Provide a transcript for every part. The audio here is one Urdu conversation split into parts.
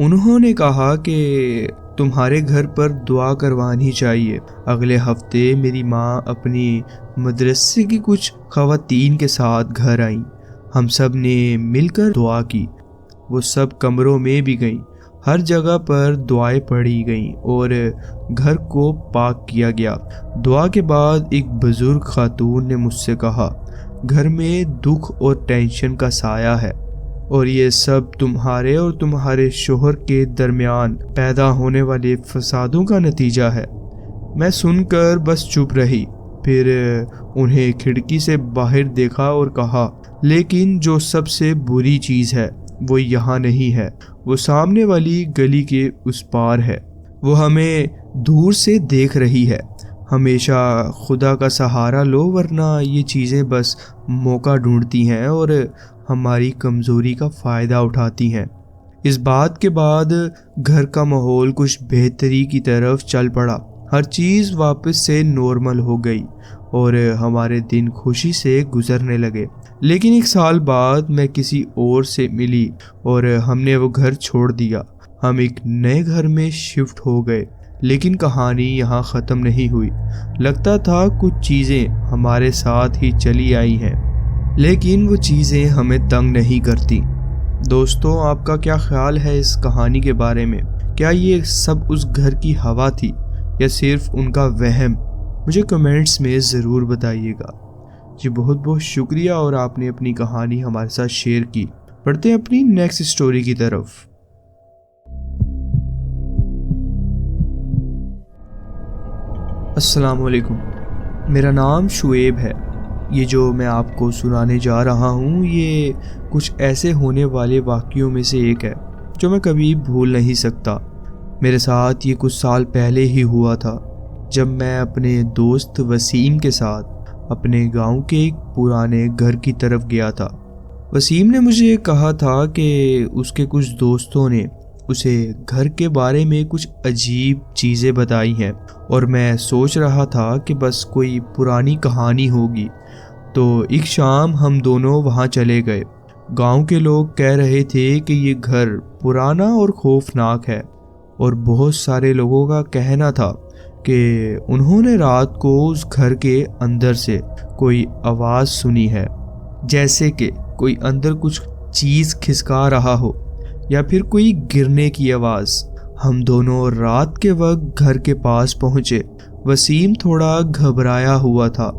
انہوں نے کہا کہ تمہارے گھر پر دعا کروانی چاہیے۔ اگلے ہفتے میری ماں اپنی مدرسے کی کچھ خواتین کے ساتھ گھر آئیں۔ ہم سب نے مل کر دعا کی۔ وہ سب کمروں میں بھی گئیں، ہر جگہ پر دعائیں پڑھی گئیں اور گھر کو پاک کیا گیا۔ دعا کے بعد ایک بزرگ خاتون نے مجھ سے کہا، گھر میں دکھ اور ٹینشن کا سایہ ہے اور یہ سب تمہارے اور تمہارے شوہر کے درمیان پیدا ہونے والے فسادوں کا نتیجہ ہے۔ میں سن کر بس چپ رہی، پھر انہیں کھڑکی سے باہر دیکھا اور کہا، لیکن جو سب سے بری چیز ہے وہ یہاں نہیں ہے، وہ سامنے والی گلی کے اس پار ہے۔ وہ ہمیں دور سے دیکھ رہی ہے۔ ہمیشہ خدا کا سہارا لو، ورنہ یہ چیزیں بس موقع ڈھونڈتی ہیں اور ہماری کمزوری کا فائدہ اٹھاتی ہیں۔ اس بات کے بعد گھر کا ماحول کچھ بہتری کی طرف چل پڑا۔ ہر چیز واپس سے نارمل ہو گئی اور ہمارے دن خوشی سے گزرنے لگے۔ لیکن 1 سال بعد میں کسی اور سے ملی اور ہم نے وہ گھر چھوڑ دیا۔ ہم ایک نئے گھر میں شفٹ ہو گئے، لیکن کہانی یہاں ختم نہیں ہوئی۔ لگتا تھا کچھ چیزیں ہمارے ساتھ ہی چلی آئی ہیں، لیکن وہ چیزیں ہمیں تنگ نہیں کرتی۔ دوستو، آپ کا کیا خیال ہے اس کہانی کے بارے میں؟ کیا یہ سب اس گھر کی ہوا تھی یا صرف ان کا وہم؟ مجھے کمنٹس میں ضرور بتائیے گا۔ جی بہت بہت شکریہ، اور آپ نے اپنی کہانی ہمارے ساتھ شیئر کی۔ پڑھتے ہیں اپنی نیکسٹ سٹوری کی طرف۔ السلام علیکم، میرا نام شعیب ہے۔ یہ جو میں آپ کو سنانے جا رہا ہوں، یہ کچھ ایسے ہونے والے واقعوں میں سے ایک ہے جو میں کبھی بھول نہیں سکتا۔ میرے ساتھ یہ کچھ سال پہلے ہی ہوا تھا، جب میں اپنے دوست وسیم کے ساتھ اپنے گاؤں کے ایک پرانے گھر کی طرف گیا تھا۔ وسیم نے مجھے کہا تھا کہ اس کے کچھ دوستوں نے اسے گھر کے بارے میں کچھ عجیب چیزیں بتائی ہیں، اور میں سوچ رہا تھا کہ بس کوئی پرانی کہانی ہوگی۔ تو ایک شام ہم دونوں وہاں چلے گئے۔ گاؤں کے لوگ کہہ رہے تھے کہ یہ گھر پرانا اور خوفناک ہے، اور بہت سارے لوگوں کا کہنا تھا کہ انہوں نے رات کو اس گھر کے اندر سے کوئی آواز سنی ہے، جیسے کہ کوئی اندر کچھ چیز کھسکا رہا ہو یا پھر کوئی گرنے کی آواز۔ ہم دونوں رات کے وقت گھر کے پاس پہنچے۔ وسیم تھوڑا گھبرایا ہوا تھا،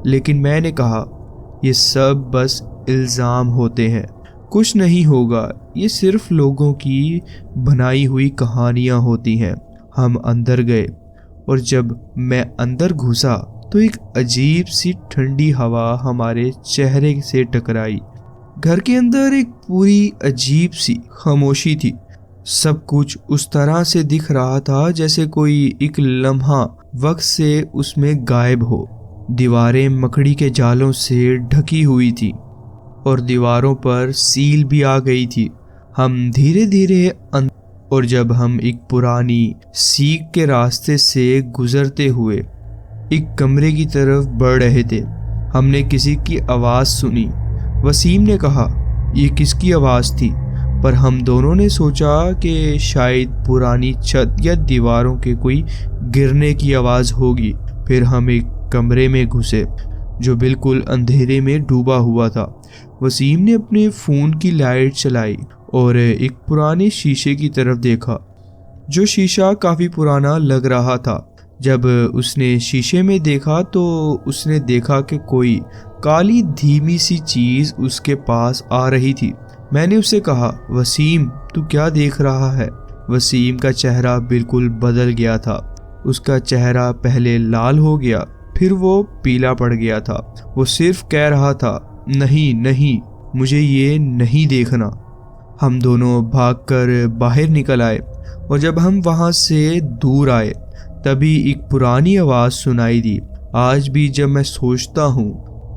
لیکن میں نے کہا، یہ سب بس الزام ہوتے ہیں، کچھ نہیں ہوگا، یہ صرف لوگوں کی بنائی ہوئی کہانیاں ہوتی ہیں۔ ہم اندر گئے، اور جب میں اندر گھسا تو ایک عجیب سی ٹھنڈی ہوا ہمارے چہرے سے ٹکرائی۔ گھر کے اندر ایک پوری عجیب سی خاموشی تھی۔ سب کچھ اس طرح سے دکھ رہا تھا جیسے کوئی ایک لمحہ وقت سے اس میں غائب ہو۔ دیواریں مکڑی کے جالوں سے ڈھکی ہوئی تھی اور دیواروں پر سیل بھی آ گئی تھی۔ ہم دھیرے دھیرے اور جب ہم ایک پرانی سیکھ کے راستے سے گزرتے ہوئے ایک کمرے کی طرف بڑھ رہے تھے، ہم نے کسی کی آواز سنی۔ وسیم نے کہا، یہ کس کی آواز تھی؟ پر ہم دونوں نے سوچا کہ شاید پرانی چھت یا دیواروں کے کوئی گرنے کی آواز ہوگی۔ پھر ہم ایک کمرے میں گھسے جو بالکل اندھیرے میں ڈوبا ہوا تھا۔ وسیم نے اپنے فون کی لائٹ چلائی اور ایک پرانے شیشے کی طرف دیکھا، جو شیشہ کافی پرانا لگ رہا تھا۔ جب اس نے شیشے میں دیکھا تو اس نے دیکھا کہ کوئی کالی دھیمی سی چیز اس کے پاس آ رہی تھی۔ میں نے اسے کہا، وسیم تو کیا دیکھ رہا ہے؟ وسیم کا چہرہ بالکل بدل گیا تھا۔ اس کا چہرہ پہلے لال ہو گیا، پھر وہ پیلا پڑ گیا تھا۔ وہ صرف کہہ رہا تھا، نہیں نہیں، مجھے یہ نہیں دیکھنا۔ ہم دونوں بھاگ کر باہر نکل آئے، اور جب ہم وہاں سے دور آئے تبھی ایک پرانی آواز سنائی دی۔ آج بھی جب میں سوچتا ہوں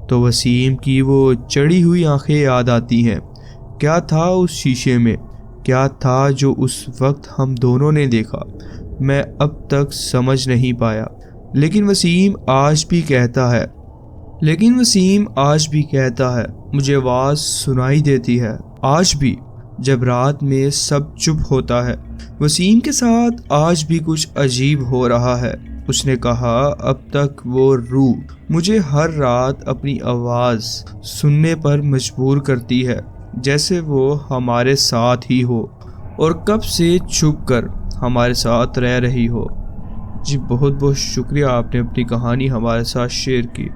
تو وسیم کی وہ چڑی ہوئی آنکھیں یاد آتی ہیں۔ کیا تھا اس شیشے میں؟ کیا تھا جو اس وقت ہم دونوں نے دیکھا؟ میں اب تک سمجھ نہیں پایا، لیکن وسیم آج بھی کہتا ہے، مجھے آواز سنائی دیتی ہے، آج بھی۔ جب رات میں سب چپ ہوتا ہے۔ وسیم کے ساتھ آج بھی کچھ عجیب ہو رہا ہے۔ اس نے کہا اب تک وہ روح مجھے ہر رات اپنی آواز سننے پر مجبور کرتی ہے، جیسے وہ ہمارے ساتھ ہی ہو اور کب سے چھپ کر ہمارے ساتھ رہ رہی ہو۔ جی بہت بہت شکریہ، آپ نے اپنی کہانی ہمارے ساتھ شیئر کی۔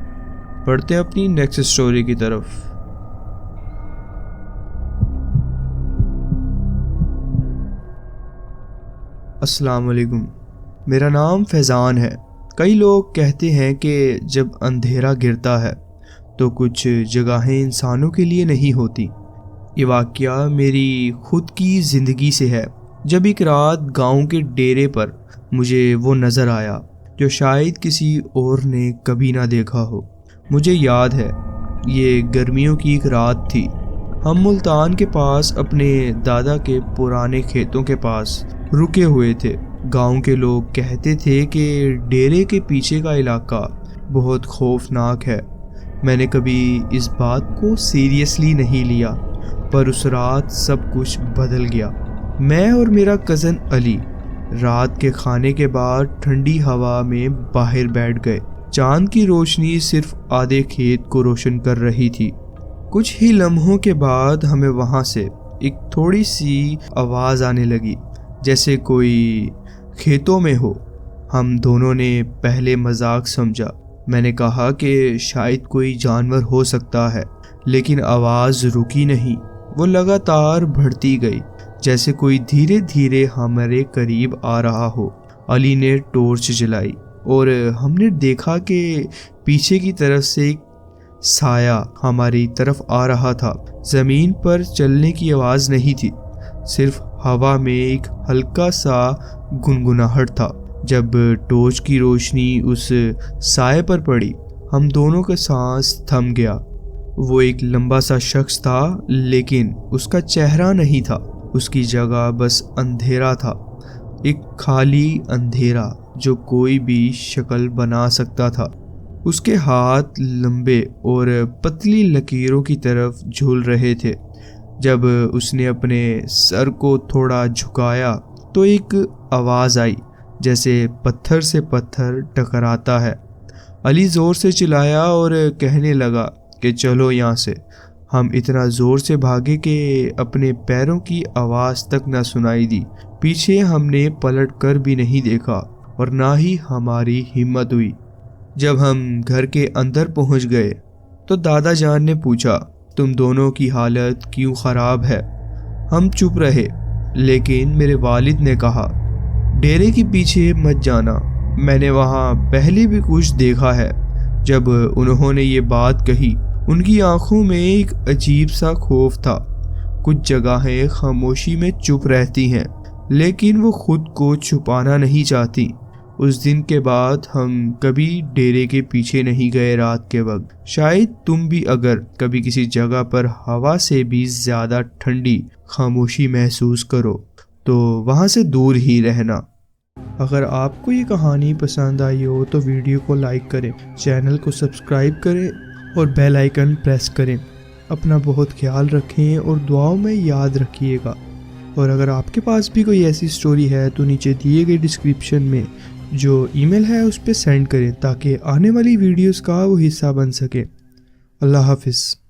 پڑھتے ہیں اپنی نیکسٹ سٹوری کی طرف۔ السلام علیکم، میرا نام فیضان ہے۔ کئی لوگ کہتے ہیں کہ جب اندھیرا گرتا ہے تو کچھ جگہیں انسانوں کے لیے نہیں ہوتی۔ یہ واقعہ میری خود کی زندگی سے ہے۔ جب ایک رات گاؤں کے ڈیرے پر مجھے وہ نظر آیا جو شاید کسی اور نے کبھی نہ دیکھا ہو۔ مجھے یاد ہے یہ گرمیوں کی ایک رات تھی۔ ہم ملتان کے پاس اپنے دادا کے پرانے کھیتوں کے پاس رکے ہوئے تھے۔ گاؤں کے لوگ کہتے تھے کہ ڈیرے کے پیچھے کا علاقہ بہت خوفناک ہے۔ میں نے کبھی اس بات کو سیریسلی نہیں لیا، پر اس رات سب کچھ بدل گیا۔ میں اور میرا کزن علی رات کے کھانے کے بعد ٹھنڈی ہوا میں باہر بیٹھ گئے۔ چاند کی روشنی صرف آدھے کھیت کو روشن کر رہی تھی۔ کچھ ہی لمحوں کے بعد ہمیں وہاں سے ایک تھوڑی سی آواز آنے لگی، جیسے کوئی کھیتوں میں ہو۔ ہم دونوں نے پہلے مذاق سمجھا۔ میں نے کہا کہ شاید کوئی جانور ہو سکتا ہے، لیکن آواز رکی نہیں، وہ لگاتار بڑھتی گئی، جیسے کوئی دھیرے دھیرے ہمارے قریب آ رہا ہو۔ علی نے ٹارچ جلائی اور ہم نے دیکھا کہ پیچھے کی طرف سے ایک سایہ ہماری طرف آ رہا تھا۔ زمین پر چلنے کی آواز نہیں تھی، صرف ہوا میں ایک ہلکا سا گنگناہٹ تھا۔ جب ٹارچ کی روشنی اس سائے پر پڑی، ہم دونوں کا سانس تھم گیا۔ وہ ایک لمبا سا شخص تھا، لیکن اس کا چہرہ نہیں تھا، اس کی جگہ بس اندھیرا تھا، ایک خالی اندھیرا جو کوئی بھی شکل بنا سکتا تھا۔ اس کے ہاتھ لمبے اور پتلی لکیروں کی طرف جھول رہے تھے۔ جب اس نے اپنے سر کو تھوڑا جھکایا تو ایک آواز آئی، جیسے پتھر سے پتھر ٹکراتا ہے۔ علی زور سے چلایا اور کہنے لگا کہ چلو یہاں سے۔ ہم اتنا زور سے بھاگے کہ اپنے پیروں کی آواز تک نہ سنائی دی۔ پیچھے ہم نے پلٹ کر بھی نہیں دیکھا اور نہ ہی ہماری ہمت ہوئی۔ جب ہم گھر کے اندر پہنچ گئے تو دادا جان نے پوچھا تم دونوں کی حالت کیوں خراب ہے؟ ہم چپ رہے، لیکن میرے والد نے کہا ڈیرے کے پیچھے مت جانا، میں نے وہاں پہلے بھی کچھ دیکھا ہے۔ جب انہوں نے یہ بات کہی ان کی آنکھوں میں ایک عجیب سا خوف تھا۔ کچھ جگہیں خاموشی میں چپ رہتی ہیں، لیکن وہ خود کو چھپانا نہیں چاہتی۔ اس دن کے بعد ہم کبھی ڈیرے کے پیچھے نہیں گئے رات کے وقت۔ شاید تم بھی اگر کبھی کسی جگہ پر ہوا سے بھی زیادہ ٹھنڈی خاموشی محسوس کرو تو وہاں سے دور ہی رہنا۔ اگر آپ کو یہ کہانی پسند آئی ہو تو ویڈیو کو لائک کریں، چینل کو سبسکرائب کریں اور بیل آئیکن پریس کریں۔ اپنا بہت خیال رکھیں اور دعاؤں میں یاد رکھیے گا۔ اور اگر آپ کے پاس بھی کوئی ایسی سٹوری ہے تو نیچے دیے گئے ڈسکرپشن میں جو ای میل ہے اس پہ سینڈ کریں تاکہ آنے والی ویڈیوز کا وہ حصہ بن سکے۔ اللہ حافظ۔